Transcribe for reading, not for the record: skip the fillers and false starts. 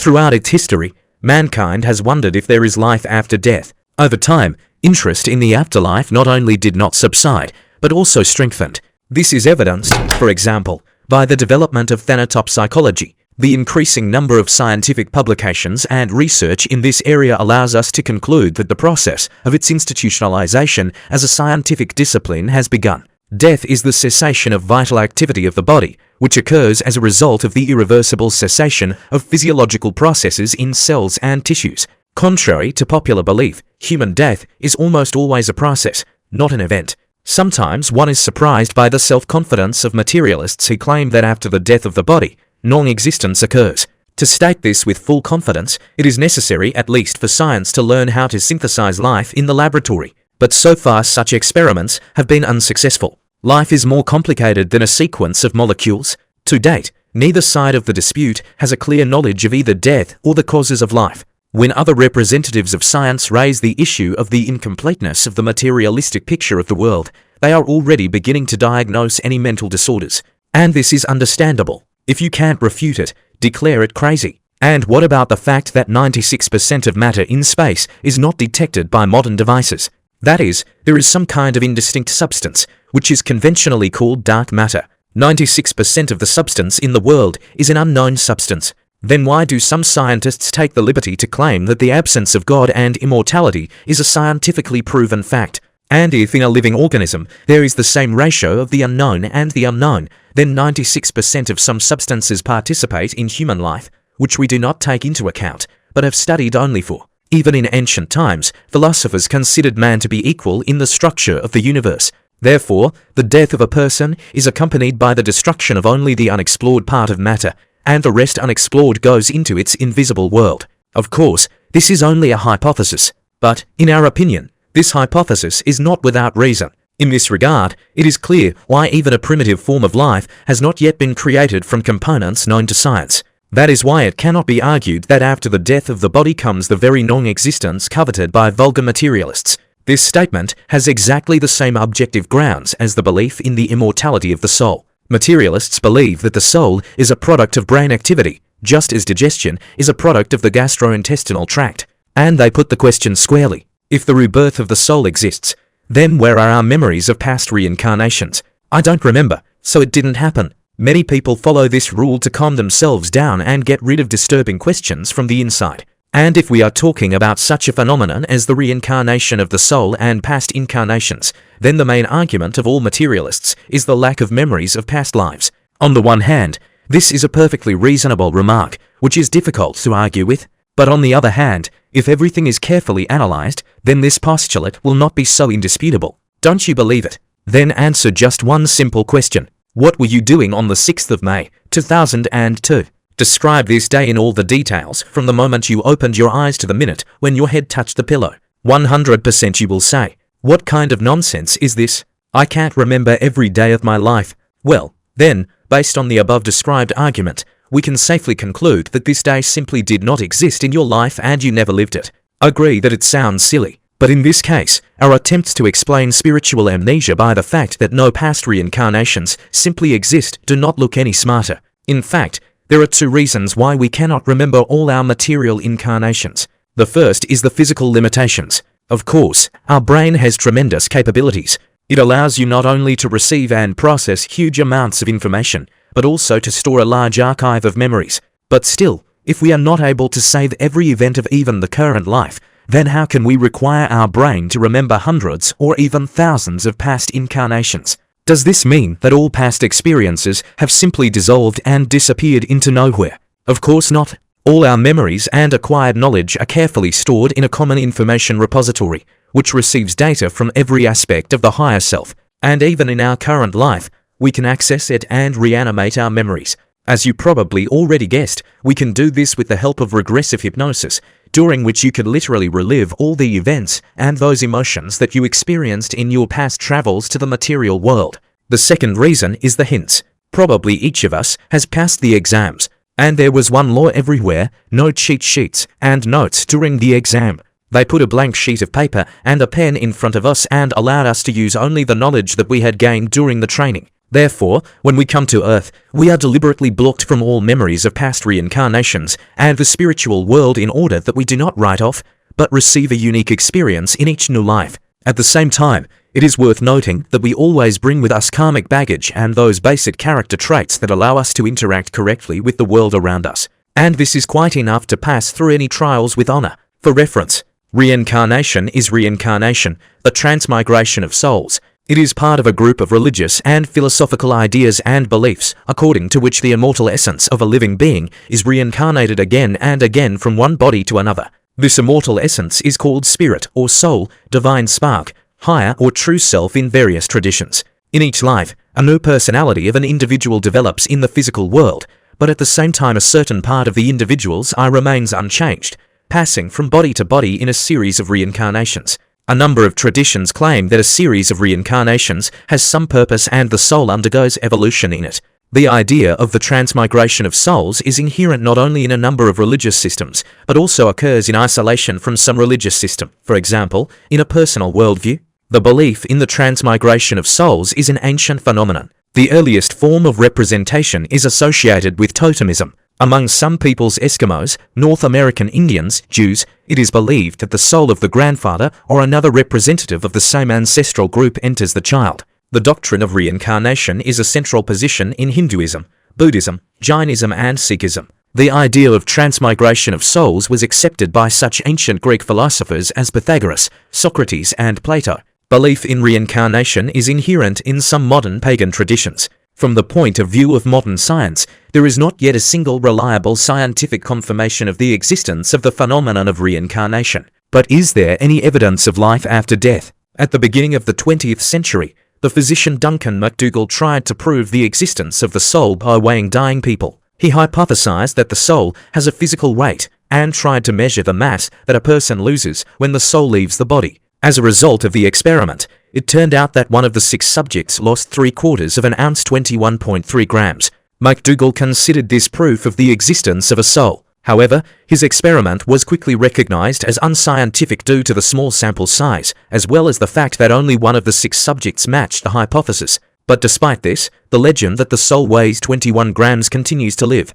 Throughout its history, mankind has wondered if there is life after death. Over time, interest in the afterlife not only did not subside, but also strengthened. This is evidenced, for example, by the development of thanatopsychology. The increasing number of scientific publications and research in this area allows us to conclude that the process of its institutionalization as a scientific discipline has begun. Death is the cessation of vital activity of the body, which occurs as a result of the irreversible cessation of physiological processes in cells and tissues. Contrary to popular belief, human death is almost always a process, not an event. Sometimes one is surprised by the self-confidence of materialists who claim that after the death of the body, non-existence occurs. To state this with full confidence, it is necessary at least for science to learn how to synthesize life in the laboratory. But so far such experiments have been unsuccessful. Life is more complicated than a sequence of molecules. To date, neither side of the dispute has a clear knowledge of either death or the causes of life. When other representatives of science raise the issue of the incompleteness of the materialistic picture of the world, they are already beginning to diagnose any mental disorders. And this is understandable. If you can't refute it, declare it crazy. And what about the fact that 96% of matter in space is not detected by modern devices? That is, there is some kind of indistinct substance, which is conventionally called dark matter. 96% of the substance in the world is an unknown substance. Then why do some scientists take the liberty to claim that the absence of God and immortality is a scientifically proven fact? And if in a living organism there is the same ratio of the unknown and the unknown, then 96% of some substances participate in human life, which we do not take into account, but have studied only for. Even in ancient times, philosophers considered man to be equal in the structure of the universe. Therefore, the death of a person is accompanied by the destruction of only the unexplored part of matter, and the rest unexplored goes into its invisible world. Of course, this is only a hypothesis, but, in our opinion, this hypothesis is not without reason. In this regard, it is clear why even a primitive form of life has not yet been created from components known to science. That is why it cannot be argued that after the death of the body comes the very non-existence coveted by vulgar materialists. This statement has exactly the same objective grounds as the belief in the immortality of the soul. Materialists believe that the soul is a product of brain activity, just as digestion is a product of the gastrointestinal tract. And they put the question squarely. If the rebirth of the soul exists, then where are our memories of past reincarnations? I don't remember, so it didn't happen. Many people follow this rule to calm themselves down and get rid of disturbing questions from the inside. And if we are talking about such a phenomenon as the reincarnation of the soul and past incarnations, then the main argument of all materialists is the lack of memories of past lives. On the one hand, this is a perfectly reasonable remark, which is difficult to argue with. But on the other hand, if everything is carefully analyzed, then this postulate will not be so indisputable. Don't you believe it? Then answer just one simple question. What were you doing on the 6th of May, 2002? Describe this day in all the details, from the moment you opened your eyes to the minute when your head touched the pillow. 100% you will say, what kind of nonsense is this? I can't remember every day of my life. Well, then, based on the above described argument, we can safely conclude that this day simply did not exist in your life and you never lived it. Agree that it sounds silly, but in this case, our attempts to explain spiritual amnesia by the fact that no past reincarnations simply exist do not look any smarter. In fact, there are two reasons why we cannot remember all our material incarnations. The first is the physical limitations. Of course, our brain has tremendous capabilities. It allows you not only to receive and process huge amounts of information, but also to store a large archive of memories. But still, if we are not able to save every event of even the current life, then how can we require our brain to remember hundreds or even thousands of past incarnations? Does this mean that all past experiences have simply dissolved and disappeared into nowhere? Of course not. All our memories and acquired knowledge are carefully stored in a common information repository, which receives data from every aspect of the higher self. And even in our current life, we can access it and reanimate our memories. As you probably already guessed, we can do this with the help of regressive hypnosis, during which you can literally relive all the events and those emotions that you experienced in your past travels to the material world. The second reason is the hints. Probably each of us has passed the exams, and there was one law everywhere: no cheat sheets and notes during the exam. They put a blank sheet of paper and a pen in front of us and allowed us to use only the knowledge that we had gained during the training. Therefore, when we come to Earth, we are deliberately blocked from all memories of past reincarnations and the spiritual world in order that we do not write off, but receive a unique experience in each new life. At the same time, it is worth noting that we always bring with us karmic baggage and those basic character traits that allow us to interact correctly with the world around us. And this is quite enough to pass through any trials with honor. For reference, reincarnation is reincarnation, the transmigration of souls. It is part of a group of religious and philosophical ideas and beliefs, according to which the immortal essence of a living being is reincarnated again and again from one body to another. This immortal essence is called spirit or soul, divine spark, higher or true self in various traditions. In each life, a new personality of an individual develops in the physical world, but at the same time a certain part of the individual's I remains unchanged, passing from body to body in a series of reincarnations. A number of traditions claim that a series of reincarnations has some purpose and the soul undergoes evolution in it. The idea of the transmigration of souls is inherent not only in a number of religious systems, but also occurs in isolation from some religious system. For example, in a personal worldview, the belief in the transmigration of souls is an ancient phenomenon. The earliest form of representation is associated with totemism. Among some peoples, Eskimos, North American Indians, Jews, it is believed that the soul of the grandfather or another representative of the same ancestral group enters the child. The doctrine of reincarnation is a central position in Hinduism, Buddhism, Jainism and Sikhism. The idea of transmigration of souls was accepted by such ancient Greek philosophers as Pythagoras, Socrates and Plato. Belief in reincarnation is inherent in some modern pagan traditions. From the point of view of modern science, there is not yet a single reliable scientific confirmation of the existence of the phenomenon of reincarnation. But is there any evidence of life after death? At the beginning of the 20th century, the physician Duncan McDougall tried to prove the existence of the soul by weighing dying people. He hypothesized that the soul has a physical weight and tried to measure the mass that a person loses when the soul leaves the body. As a result of the experiment, it turned out that one of the 6 subjects lost 3/4 of an ounce, 21.3 grams. McDougall considered this proof of the existence of a soul. However, his experiment was quickly recognized as unscientific due to the small sample size, as well as the fact that only one of the 6 subjects matched the hypothesis. But despite this, the legend that the soul weighs 21 grams continues to live.